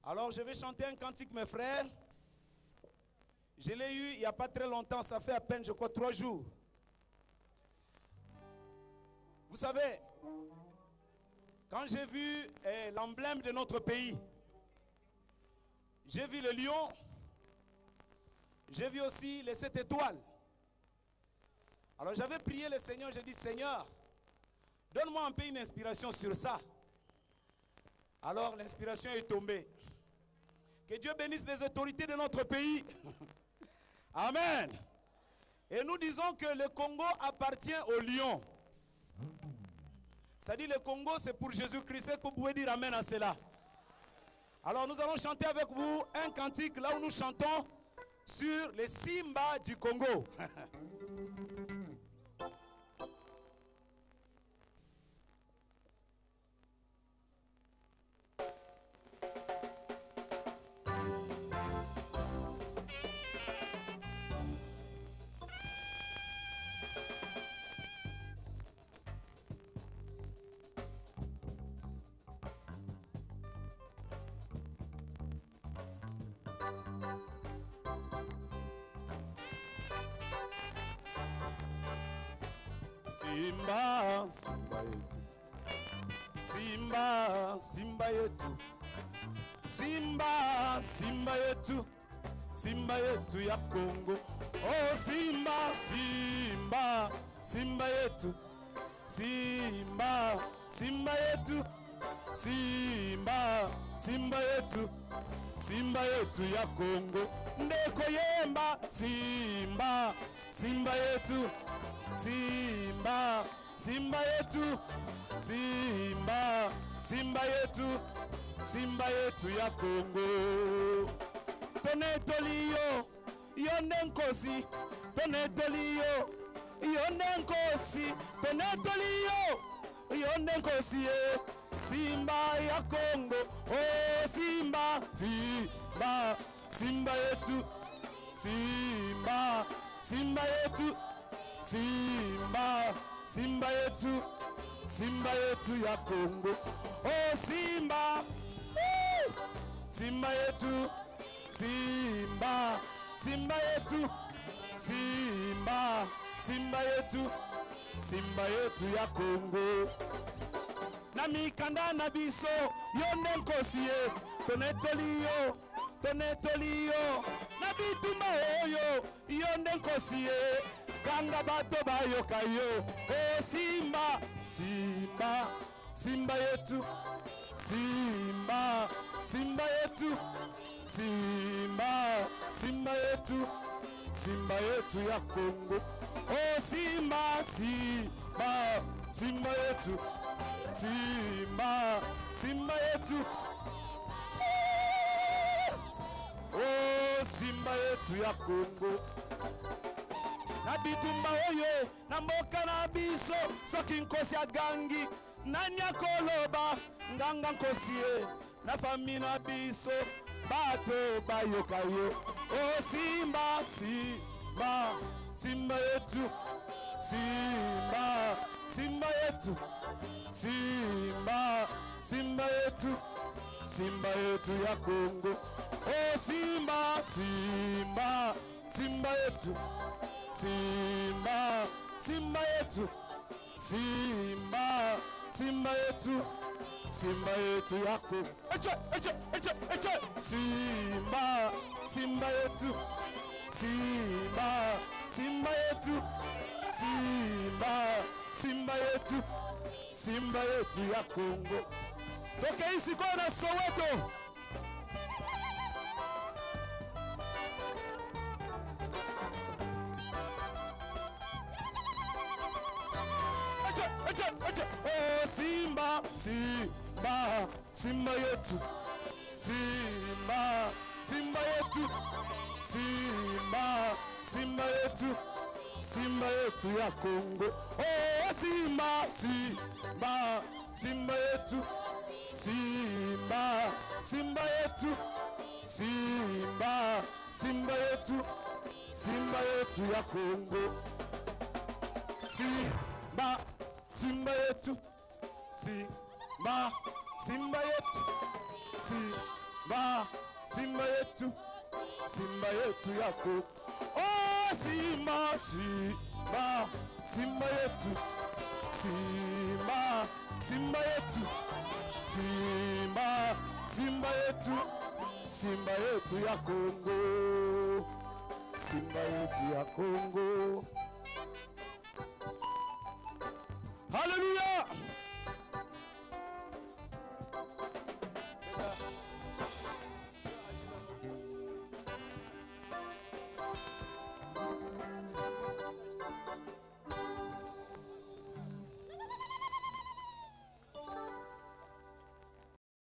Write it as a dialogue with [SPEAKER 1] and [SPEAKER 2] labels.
[SPEAKER 1] Alors je vais chanter un cantique, mes frères. Je l'ai eu il n'y a pas très longtemps, ça fait à peine, je crois, 3 jours. Vous savez, quand j'ai vu l'emblème de notre pays, j'ai vu le lion, j'ai vu aussi les 7 étoiles. Alors j'avais prié le Seigneur, j'ai dit, Seigneur, donne-moi un peu une inspiration sur ça. Alors l'inspiration est tombée. Que Dieu bénisse les autorités de notre pays. Amen. Et nous disons que le Congo appartient au lion. C'est-à-dire le Congo, c'est pour Jésus-Christ. Est-ce que vous pouvez dire Amen à cela? Alors nous allons chanter avec vous un cantique là où nous chantons sur les Simba du Congo. Simba, Simba yetu. Simba, Simba yetu. Simba, Simba yetu. Simba yetu ya Congo. Oh Simba, Simba, Simba yetu. Simba, Simba yetu. Simba, Simba yetu. Simba yetu ya Congo. Ndeko yemba, Simba, Simba yetu. Simba, Simba yetu. Simba, Simba yetu. Simba yetu ya Congo. Tonetoliyo, yonde nkosi. Tonetoliyo, yonde nkosi. Tonetoliyo, yonde nkosi. Simba ya Congo. Oh Simba, Simba, Simba yetu. Simba, Simba yetu. Simba, Simba yetu. Simba yetu ya Congo. Oh Simba, Simba yetu. Simba, Simba yetu. Simba, Simba yetu. Simba yetu ya Congo. Na mikanda na biso yonde nkosie. Tonetoliyo, tonetoliyo. Na bitumba oyo yonde nkosie. Kanga bato bayoka yo. Oh Simba, Simba, Simba yetu. Simba, Simba yetu. Simba, Simba yetu. Simba yetu ya Congo. Oh Simba, Simba, Simba yetu. Simba, Simba yetu. Oh Simba yetu ya Congo. Na bitumba oyo na mboka na biso soki nkosi agangi nani akoloba nganga nkosi na fami na biso bato bayoka yo. Oh Simba, Simba, Simba yetu. Simba, Simba yetu. Simba, Simba yetu. Simba yetu ya Congo. Oh Simba, Simba, Simba yetu. Simba, Simba yetu. Simba, Simba yetu. Simba yetu ya Congo. Eche, eche, eche, eche. Simba, Simba yetu. Simba, Simba yetu. Simba, Simba yetu. Simba yetu ya Congo. Toke isi kona Soweto. Oh Simba, Simba, Simba yetu. Simba, Simba yetu. Simba, Simba yetu. Simba yetu ya Congo. Oh Simba, Simba, Simba yetu. Simba, Simba yetu. Simba, Simba yetu. Simba yetu ya Congo. Simba, Simba yetu. Simba, Simba yetu. Simba yetu, Simba yetu yako. Oh Simba, Simba, Simba yetu, Simba, Simba yetu, Simba, Simba yetu, Simba yetu ya Kongo, Simba yetu ya Kongo. Hallelujah.